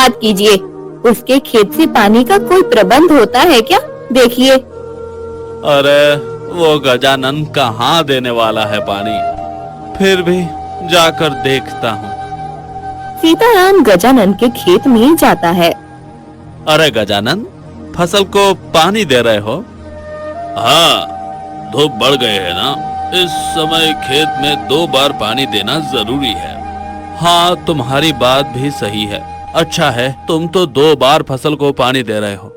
मत कीजिए। उसके खेत से पानी का कोई प्रबंध होता है क्या? देखिए। अरे वो गजानन कहाँ देने वाला है पानी, फिर भी जाकर देखता हूँ। सीताराम गजानन के खेत में जाता है। अरे गजानन, फसल को पानी दे रहे हो? हाँ, धूप बढ़ गए है ना, इस समय खेत में 2 बार पानी देना जरूरी है। हाँ, तुम्हारी बात भी सही है। अच्छा है, तुम तो 2 बार फसल को पानी दे रहे हो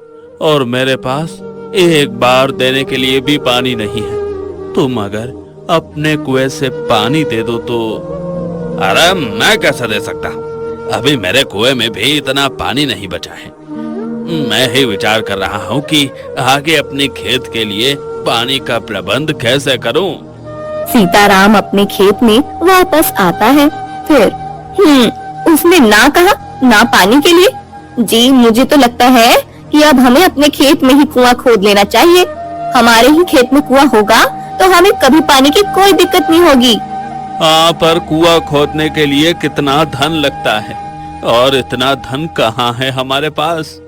और मेरे पास 1 बार देने के लिए भी पानी नहीं है। तुम अगर अपने कुएं से पानी दे दो तो। अरे मैं कैसे दे सकता हूँ, अभी मेरे कुएं में भी इतना पानी नहीं बचा है। मैं ही विचार कर रहा हूँ कि आगे अपने खेत के लिए पानी का प्रबंध कैसे करूँ। सीताराम अपने खेत में वापस आता है। फिर उसने ना कहा ना पानी के लिए। जी, मुझे तो लगता है कि अब हमें अपने खेत में ही कुआं खोद लेना चाहिए। हमारे ही खेत में कुआं होगा तो हमें कभी पानी की कोई दिक्कत नहीं होगी। हाँ, पर कुआं खोदने के लिए कितना धन लगता है और इतना धन कहाँ है हमारे पास।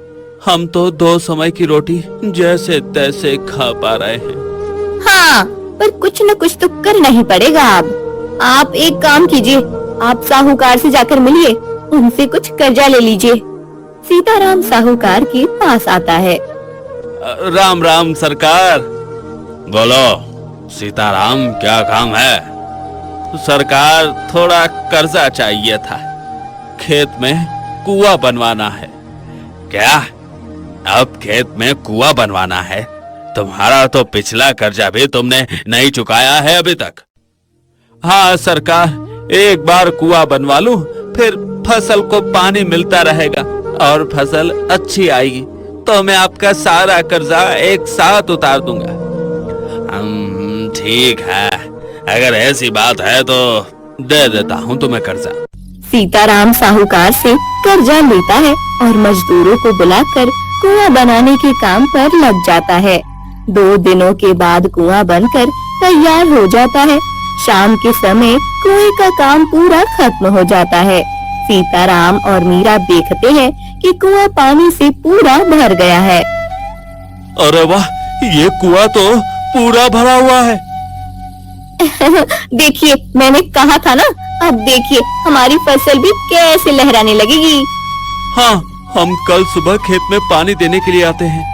हम तो 2 समय की रोटी जैसे तैसे खा पा रहे हैं। हाँ, पर कुछ न कुछ तो करना ही पड़ेगा। अब आप एक काम कीजिए, आप साहूकार से जाकर मिलिए, उनसे कुछ कर्जा ले लीजिए। सीताराम साहूकार के पास आता है। राम राम सरकार। बोलो सीताराम, क्या काम है? सरकार, थोड़ा कर्जा चाहिए था, खेत में कुआं बनवाना है। क्या? अब खेत में कुआं बनवाना है? तुम्हारा तो पिछला कर्जा भी तुमने नहीं चुकाया है अभी तक। हाँ सरकार, 1 बार कुआं बनवा लूं, फिर फसल को पानी मिलता रहेगा और फसल अच्छी आएगी तो मैं आपका सारा कर्जा एक साथ उतार दूंगा। ठीक है, अगर ऐसी बात है तो दे देता हूँ तुम्हें कर्जा। सीताराम साहूकार से कर्जा लेता है और मजदूरों को बुलाकर कुआं बनाने के काम पर लग जाता है। 2 दिनों के बाद कुआं बनकर तैयार हो जाता है। शाम के समय कुएं का काम पूरा खत्म हो जाता है। सीताराम और मीरा देखते हैं कि कुआं पानी से पूरा भर गया है। अरे वाह, ये कुआं तो पूरा भरा हुआ है। देखिए, मैंने कहा था ना, अब देखिए हमारी फसल भी कैसे लहराने लगेगी। हाँ, हम कल सुबह खेत में पानी देने के लिए आते हैं।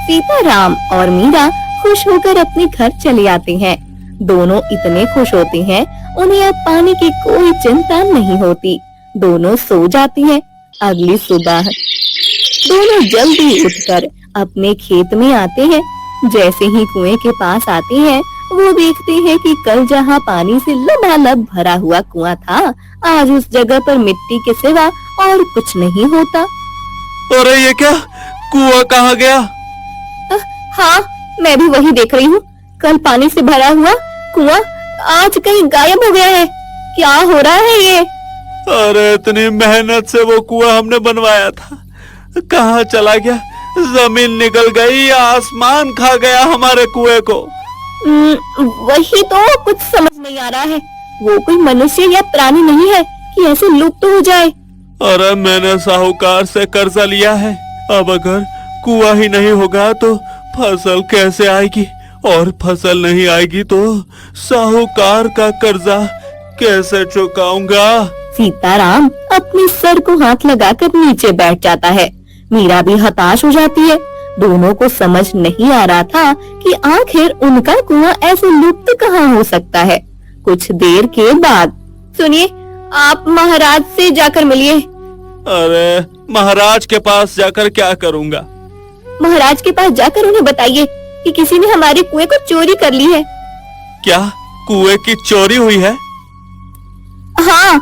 सीताराम और मीरा खुश होकर अपने घर चले आते हैं। दोनों इतने खुश होते हैं, उन्हें अब पानी की कोई चिंता नहीं होती। दोनों सो जाती हैं। अगली सुबह दोनों जल्दी उठकर अपने खेत में आते हैं। जैसे ही कुएं के पास आते हैं, वो देखते हैं कि कल जहाँ पानी से लबालब भरा हुआ कुआं था, आज उस जगह पर मिट्टी के सिवा और कुछ नहीं होता। अरे ये क्या, कुआं कहाँ गया? हाँ, मैं भी वही देख रही हूँ। कल पानी से भरा हुआ कुआं आज कहीं गायब हो गया है। क्या हो रहा है ये? अरे इतनी मेहनत से वो कुआं हमने बनवाया था, कहाँ चला गया? जमीन निकल गई, आसमान खा गया हमारे कुएं को। वही तो कुछ समझ नहीं आ रहा है। वो कोई मनुष्य या प्राणी नहीं है कि ऐसे लुप्त हो जाए। अरे मैंने साहूकार से कर्जा लिया है, अब अगर कुआं ही नहीं होगा तो फसल कैसे आएगी, और फसल नहीं आएगी तो साहूकार का कर्जा कैसे चुकाऊंगा? सीताराम अपने सर को हाथ लगाकर नीचे बैठ जाता है। मीरा भी हताश हो जाती है। दोनों को समझ नहीं आ रहा था कि आखिर उनका कुआं ऐसे लुप्त कहाँ हो सकता है। कुछ देर के बाद, सुनिए, आप महाराज से जाकर मिलिए। अरे महाराज के पास जाकर क्या करूँगा? महाराज के पास जाकर उन्हें बताइए कि किसी ने हमारे कुएं को चोरी कर ली है। क्या कुएं की चोरी हुई है? हाँ,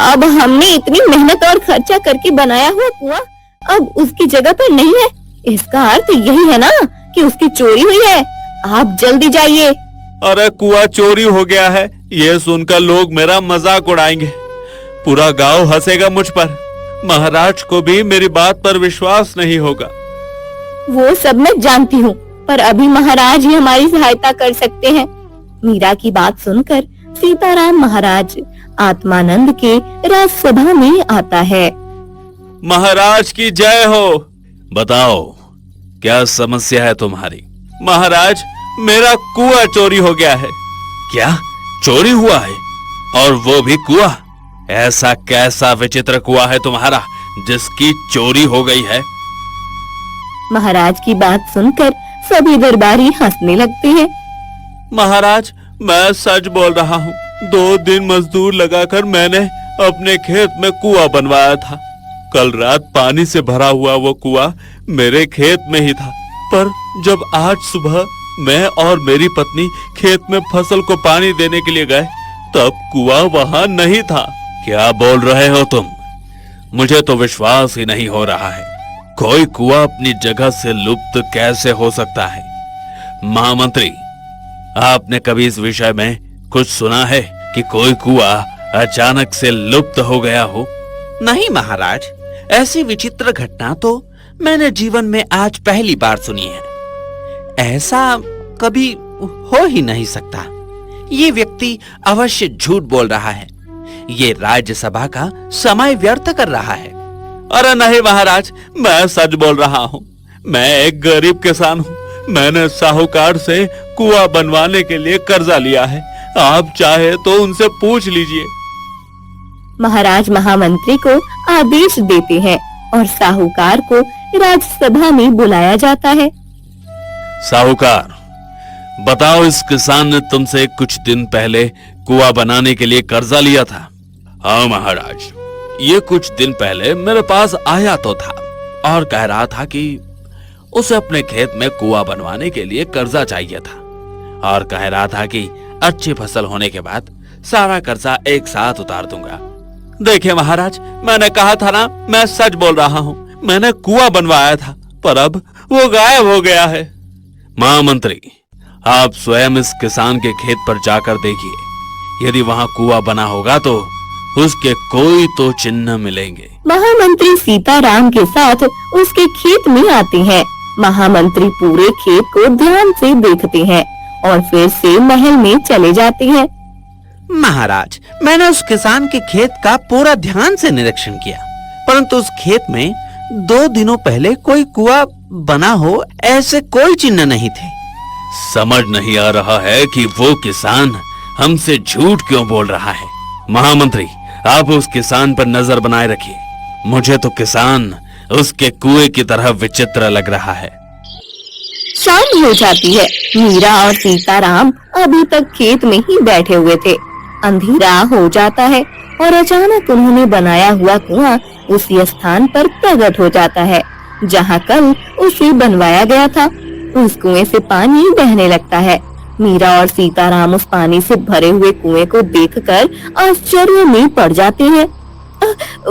अब हमने इतनी मेहनत और खर्चा करके बनाया हुआ कुआं अब उसकी जगह पर नहीं है। इसका अर्थ यही है ना कि उसकी चोरी हुई है। आप जल्दी जाइए। अरे कुआं चोरी हो गया है, ये सुनकर लोग मेरा मजाक उड़ाएंगे, पूरा गांव हंसेगा मुझ पर। महाराज को भी मेरी बात पर विश्वास नहीं होगा। वो सब मैं जानती हूँ, पर अभी महाराज ही हमारी सहायता कर सकते हैं। मीरा की बात सुनकर सीताराम महाराज आत्मानंद के राजसभा में आता है। महाराज की जय हो। बताओ क्या समस्या है तुम्हारी? महाराज, मेरा कुआं चोरी हो गया है। क्या चोरी हुआ है? और वो भी कुआं? ऐसा कैसा विचित्र कुआं है तुम्हारा जिसकी चोरी हो गई है? महाराज की बात सुनकर सभी दरबारी हंसने लगते हैं। महाराज, मैं सच बोल रहा हूँ। 2 दिन मजदूर लगाकर मैंने अपने खेत में कुआं बनवाया था। कल रात पानी से भरा हुआ वो कुआं मेरे खेत में ही था, पर जब आज सुबह मैं और मेरी पत्नी खेत में फसल को पानी देने के लिए गए, तब कुआं वहां नहीं था। क्या बोल रहे हो तुम? मुझे तो विश्वास ही नहीं हो रहा है। कोई कुआं अपनी जगह से लुप्त कैसे हो सकता है? महामंत्री, आपने कभी इस विषय में कुछ सुना है कि कोई कुआं अचानक से लुप्त हो गया हो? नहीं महाराज, ऐसी विचित्र घटना तो मैंने जीवन में आज पहली बार सुनी है। ऐसा कभी हो ही नहीं सकता। ये व्यक्ति अवश्य झूठ बोल रहा है। ये राज्यसभा का समय व्यर्थ कर रहा है। अरे नहीं महाराज, मैं सच बोल रहा हूँ। मैं एक गरीब किसान हूँ। मैंने साहूकार से कुआं बनवाने के लिए कर्जा लिया है। आप चाहे तो उनसे पूछ लीजिए। महाराज महामंत्री को आदेश देते हैं और साहूकार को राज्यसभा में बुलाया जाता है। साहूकार, बताओ, इस किसान ने तुमसे कुछ दिन पहले कुआं बनाने के लिए कर्जा लिया था? हाँ महाराज, ये कुछ दिन पहले मेरे पास आया तो था और कह रहा था कि उसे अपने खेत में कुआं बनवाने के लिए कर्जा चाहिए था, और कह रहा था कि अच्छी फसल होने के बाद सारा कर्जा एक साथ उतार दूंगा। देखिए महाराज, मैंने कहा था ना, मैं सच बोल रहा हूँ। मैंने कुआं बनवाया था, पर अब वो गायब हो गया है। महामंत्री, आप स्वयं इस किसान के खेत पर जाकर देखिए। यदि वहाँ कुआं बना होगा तो उसके कोई तो चिन्ह मिलेंगे। महामंत्री सीताराम के साथ उसके खेत में आते हैं। महामंत्री पूरे खेत को ध्यान से देखते हैं और फिर से महल में चले जाते हैं। महाराज, मैंने उस किसान के खेत का पूरा ध्यान से निरीक्षण किया, परंतु उस खेत में 2 दिनों पहले कोई कुआं बना हो ऐसे कोई चिन्ह नहीं थे। समझ नहीं आ रहा है कि वो किसान हमसे झूठ क्यों बोल रहा है। महामंत्री, आप उस किसान पर नजर बनाए रखिए। मुझे तो किसान उसके कुएं की तरह विचित्र लग रहा है। शाम हो जाती है। मीरा और सीताराम अभी तक खेत में ही बैठे हुए थे। अंधेरा हो जाता है और अचानक उन्होंने बनाया हुआ कुआं उसी स्थान पर प्रकट हो जाता है जहां कल उसे बनवाया गया था। उस कुएं से पानी बहने लगता है। मीरा और सीताराम उस पानी से भरे हुए कुएं को देखकर आश्चर्य में पड़ जाते हैं।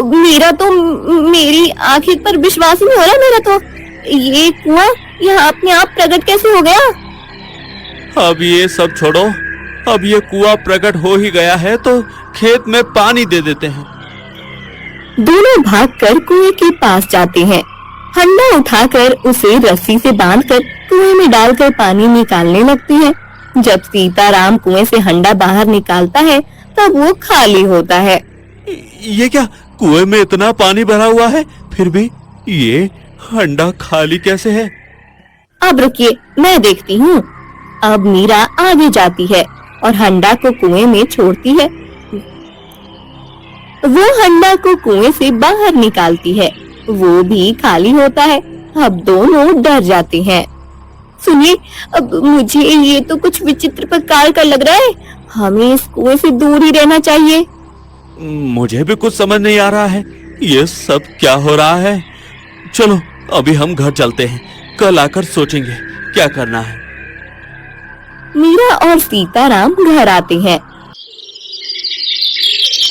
मीरा तो मेरी आंखें पर विश्वास नहीं हो रहा। मेरा तो ये कुआं यहाँ अपने आप प्रकट कैसे हो गया? अब ये सब छोड़ो। अब ये कुआं प्रकट हो ही गया है तो खेत में पानी दे देते हैं। दोनों भागकर कुएं के पास जाते हैं। हंडा उठाकर उसे रस्सी से बांधकर कुएं में डालकर पानी निकालने लगते हैं। जब सीताराम कुएं से हंडा बाहर निकालता है तब वो खाली होता है। ये क्या, कुएं में इतना पानी भरा हुआ है, फिर भी ये हंडा खाली कैसे है? अब रुकिए, मैं देखती हूँ। अब मीरा आगे जाती है और हंडा को कुएं में छोड़ती है। वो हंडा को कुएं से बाहर निकालती है। वो भी खाली होता है। अब दोनों डर जाते हैं। सुनिए, अब मुझे ये तो कुछ विचित्र प्रकार का लग रहा है। हमें इस कुएं से दूर ही रहना चाहिए। मुझे भी कुछ समझ नहीं आ रहा है, ये सब क्या हो रहा है। चलो अभी हम घर चलते हैं, कल आकर सोचेंगे क्या करना है। मीरा और सीताराम घर आते हैं।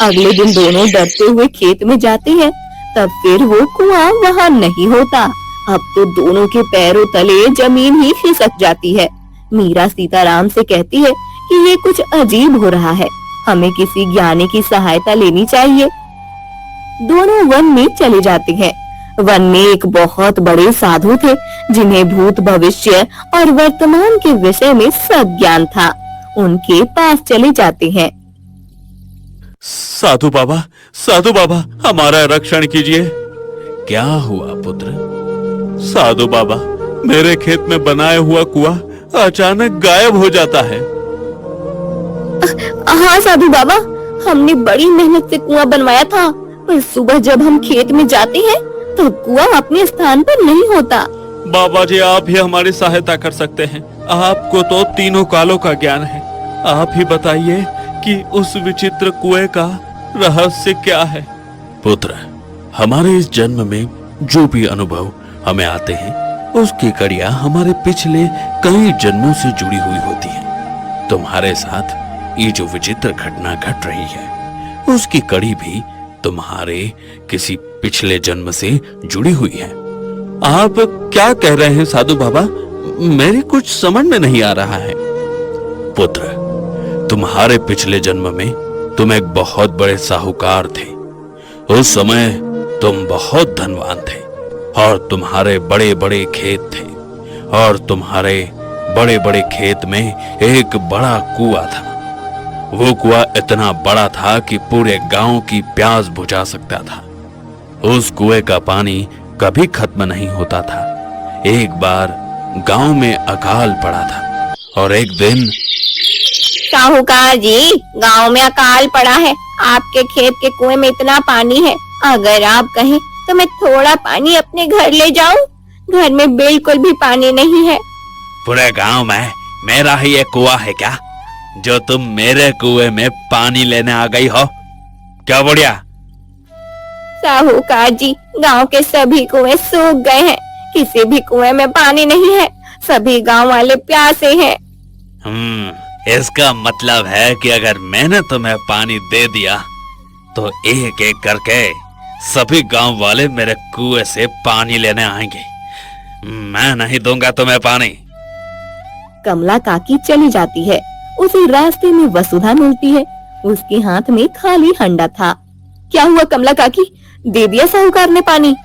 अगले दिन दोनों डरते हुए खेत में जाते हैं। तब फिर वो कुआं वहां नहीं होता। अब तो दोनों के पैरों तले जमीन ही खिसक जाती है। मीरा सीताराम से कहती है कि ये कुछ अजीब हो रहा है, हमें किसी ज्ञानी की सहायता लेनी चाहिए। दोनों वन में चले जाते हैं। वन में एक बहुत बड़े साधु थे जिन्हें भूत, भविष्य और वर्तमान के विषय में सब ज्ञान था। उनके पास चले जाते हैं। साधु बाबा, हमारा रक्षण कीजिए। क्या हुआ पुत्र? साधु बाबा, मेरे खेत में बनाया हुआ कुआं अचानक गायब हो जाता है। हाँ साधु बाबा, हमने बड़ी मेहनत से कुआं बनवाया था, पर सुबह जब हम खेत में जाते हैं तो कुआं अपने स्थान पर नहीं होता। बाबा जी, आप ही हमारी सहायता कर सकते हैं। आपको तो तीनों कालों का ज्ञान है। आप ही बताइए कि उस विचित्र कुएं का रहस्य क्या है? पुत्र, हमारे इस जन्म में जो भी अनुभव हमें आते हैं, उसकी कड़ियां हमारे पिछले कई जन्मों से जुड़ी हुई होती हैं। तुम्हारे साथ ये जो विचित्र घटना घट रही है, उसकी कड़ी भी तुम्हारे किसी पिछले जन्म से जुड़ी हुई है। आप क्या कह रहे हैं साधु बाबा? मेरी कुछ समझ में नहीं आ रहा है। पुत्र, तुम्हारे पिछले जन्म में तुम एक बहुत बड़े साहूकार थे। उस समय तुम बहुत धनवान थे और तुम्हारे बड़े बड़े खेत थे, और तुम्हारे बड़े बड़े खेत में एक बड़ा कुआं था। वो कुआं इतना बड़ा था कि पूरे गांव की प्यास बुझा सकता था। उस कुएं का पानी कभी खत्म नहीं होता था। एक बार गांव में अकाल पड़ा था और एक दिन साहूकार जी, गांव में अकाल पड़ा है। आपके खेत के कुएं में इतना पानी है, अगर आप कहें तो मैं थोड़ा पानी अपने घर ले जाऊं। घर में बिल्कुल भी पानी नहीं है। पूरे गांव में मेरा ही एक कुआं है क्या, जो तुम मेरे कुएं में पानी लेने आ गई हो? क्या बढ़िया। साहूकार जी, गांव के सभी कुएं सूख गए हैं। किसी भी कुएं में पानी नहीं है। सभी गांव वाले प्यासे हैं। इसका मतलब है कि अगर मैंने तुम्हें पानी दे दिया तो एक एक करके सभी गांव वाले मेरे कुएं से पानी लेने आएंगे। मैं नहीं दूंगा तुम्हें पानी। कमला काकी चली जाती है। उसे रास्ते में वसुधा मिलती है। उसके हाथ में खाली हंडा था। क्या हुआ कमला काकी, दे दिया साहूकार ने पानी?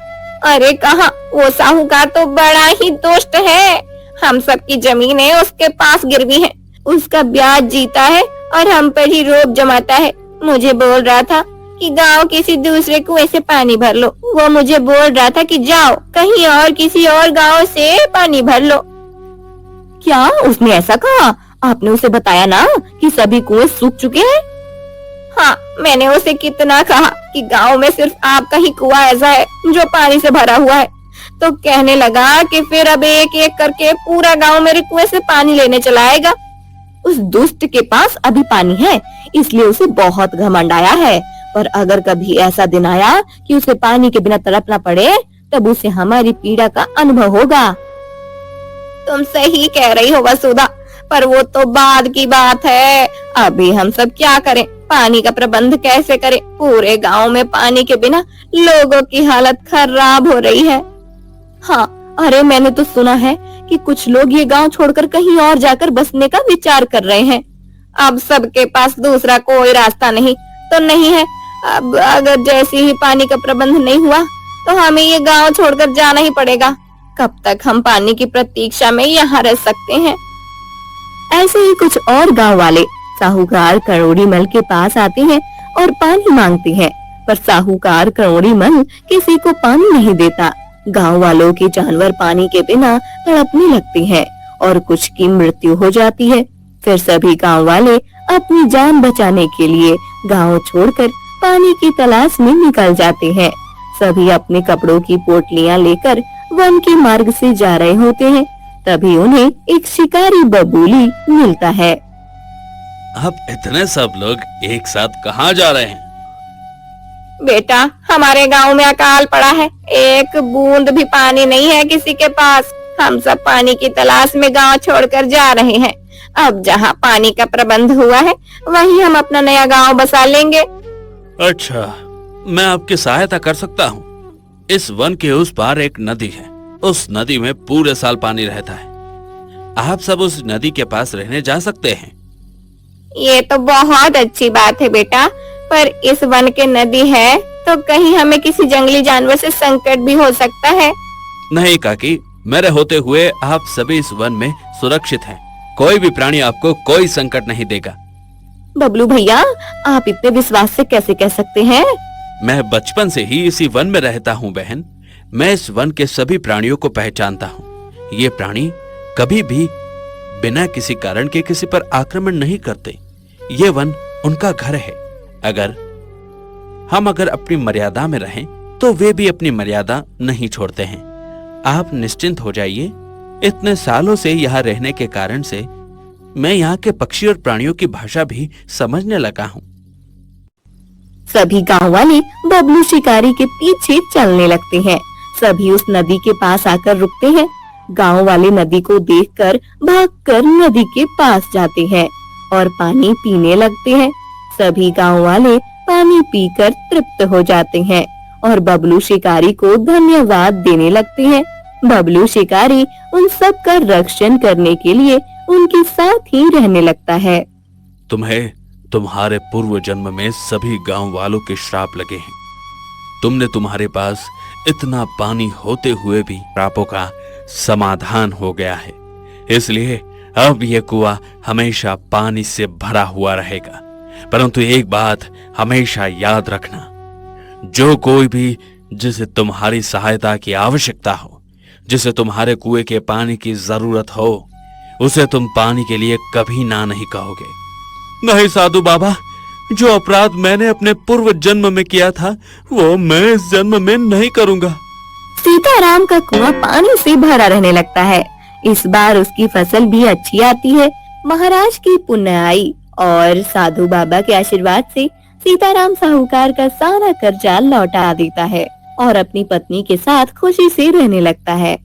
अरे कहाँ, वो साहूकार तो बड़ा ही दुष्ट है। हम सबकी जमीनें उसके पास गिरवी हैं। उसका ब्याज जीता है और हम पर ही रोब जमाता है। मुझे बोल रहा था कि गांव किसी दूसरे कुएं से पानी भर लो। वो मुझे बोल रहा था कि जाओ कहीं और किसी और गांव से पानी भर लो। क्या उसने ऐसा कहा? आपने उसे बताया ना कि सभी कुएं सूख चुके हैं? हाँ, मैंने उसे कितना कहा कि गांव में सिर्फ आपका ही कुआं ऐसा है जो पानी से भरा हुआ है। तो कहने लगा कि फिर अब एक एक करके पूरा गांव मेरे कुएं से पानी लेने चला आएगा। उस दुष्ट के पास अभी पानी है, इसलिए उसे बहुत घमंड आया है। पर अगर कभी ऐसा दिन आया कि उसे पानी के बिना तड़पना पड़े, तब उसे हमारी पीड़ा का अनुभव होगा। तुम सही कह रही हो वसुधा, पर वो तो बाद की बात है। अभी हम सब क्या करें? पानी का प्रबंध कैसे करें? पूरे गांव में पानी के बिना लोगों की हालत खराब हो रही है। हाँ, अरे मैंने तो सुना है कि कुछ लोग ये गांव छोड़कर कहीं और जाकर बसने का विचार कर रहे हैं। अब सबके पास दूसरा कोई रास्ता नहीं तो नहीं है। अब अगर जैसे ही पानी का प्रबंध नहीं हुआ तो हमें ये गांव छोड़कर जाना ही पड़ेगा। कब तक हम पानी की प्रतीक्षा में यहाँ रह सकते हैं? ऐसे ही कुछ और गांव वाले साहूकार करोड़ी मल के पास आते हैं और पानी मांगते हैं, पर साहूकार करोड़ी मल किसी को पानी नहीं देता। गांव वालों के जानवर पानी के बिना तड़पने लगते हैं और कुछ की मृत्यु हो जाती है। फिर सभी गांव वाले अपनी जान बचाने के लिए गांव छोड़कर पानी की तलाश में निकल जाते हैं। सभी अपने कपड़ों की पोटलियां लेकर वन के मार्ग से जा रहे होते हैं। तभी उन्हें एक शिकारी बबूली मिलता है। अब इतने सब लोग एक साथ कहाँ जा रहे हैं? बेटा, हमारे गांव में अकाल पड़ा है। एक बूंद भी पानी नहीं है किसी के पास। हम सब पानी की तलाश में गांव छोड़कर जा रहे हैं। अब जहां पानी का प्रबंध हुआ है वहीं हम अपना नया गांव बसा लेंगे। अच्छा, मैं आपकी सहायता कर सकता हूँ। इस वन के उस पार एक नदी है। उस नदी में पूरे साल पानी रहता है। आप सब उस नदी के पास रहने जा सकते हैं। ये तो बहुत अच्छी बात है बेटा, पर इस वन के नदी है तो कहीं हमें किसी जंगली जानवर से संकट भी हो सकता है। नहीं काकी, मेरे होते हुए आप सभी इस वन में सुरक्षित हैं। कोई भी प्राणी आपको कोई संकट नहीं देगा। बबलू भैया, आप इतने विश्वास से कैसे कह सकते हैं? मैं बचपन से ही इसी वन में रहता हूँ बहन। मैं इस वन के सभी प्राणियों को पहचानता हूँ। ये प्राणी कभी भी बिना किसी कारण के किसी पर आक्रमण नहीं करते। ये वन उनका घर है। अगर हम अपनी मर्यादा में रहें तो वे भी अपनी मर्यादा नहीं छोड़ते हैं। आप निश्चिंत हो जाइए। इतने सालों से यहाँ रहने के कारण से मैं यहाँ के पक्षी और प्राणियों की भाषा भी समझने लगा हूँ। सभी गांव वाले बबलू शिकारी के पीछे चलने लगते हैं। सभी उस नदी के पास आकर रुकते हैं। गांव वाले नदी को देखकर भागकर नदी के पास जाते हैं और पानी पीने लगते हैं। सभी गांव वाले पानी पीकर तृप्त हो जाते हैं और बबलू शिकारी को धन्यवाद देने लगते हैं। बबलू शिकारी उन सब का रक्षण करने के लिए उनके साथ ही रहने लगता है। तुम्हें तुम्हारे पूर्व जन्म में सभी गांव वालों के श्राप लगे हैं। तुमने तुम्हारे पास इतना पानी होते हुए भी श्रापों का समाधान हो गया है। इसलिए अब यह कुआं हमेशा पानी से भरा हुआ रहेगा। परंतु एक बात हमेशा याद रखना, जो कोई भी जिसे तुम्हारी सहायता की आवश्यकता हो, जिसे तुम्हारे कुएं के पानी की जरूरत हो, उसे तुम पानी के लिए कभी ना नहीं कहोगे। नहीं साधु बाबा, जो अपराध मैंने अपने पूर्व जन्म में किया था वो मैं इस जन्म में नहीं करूंगा। सीताराम का कुआं पानी से भरा रहने लगता है। इस बार उसकी फसल भी अच्छी आती है। महाराज की पुण्य आई और साधु बाबा के आशीर्वाद से सीताराम साहूकार का सारा कर्जा लौटा देता है और अपनी पत्नी के साथ खुशी से रहने लगता है।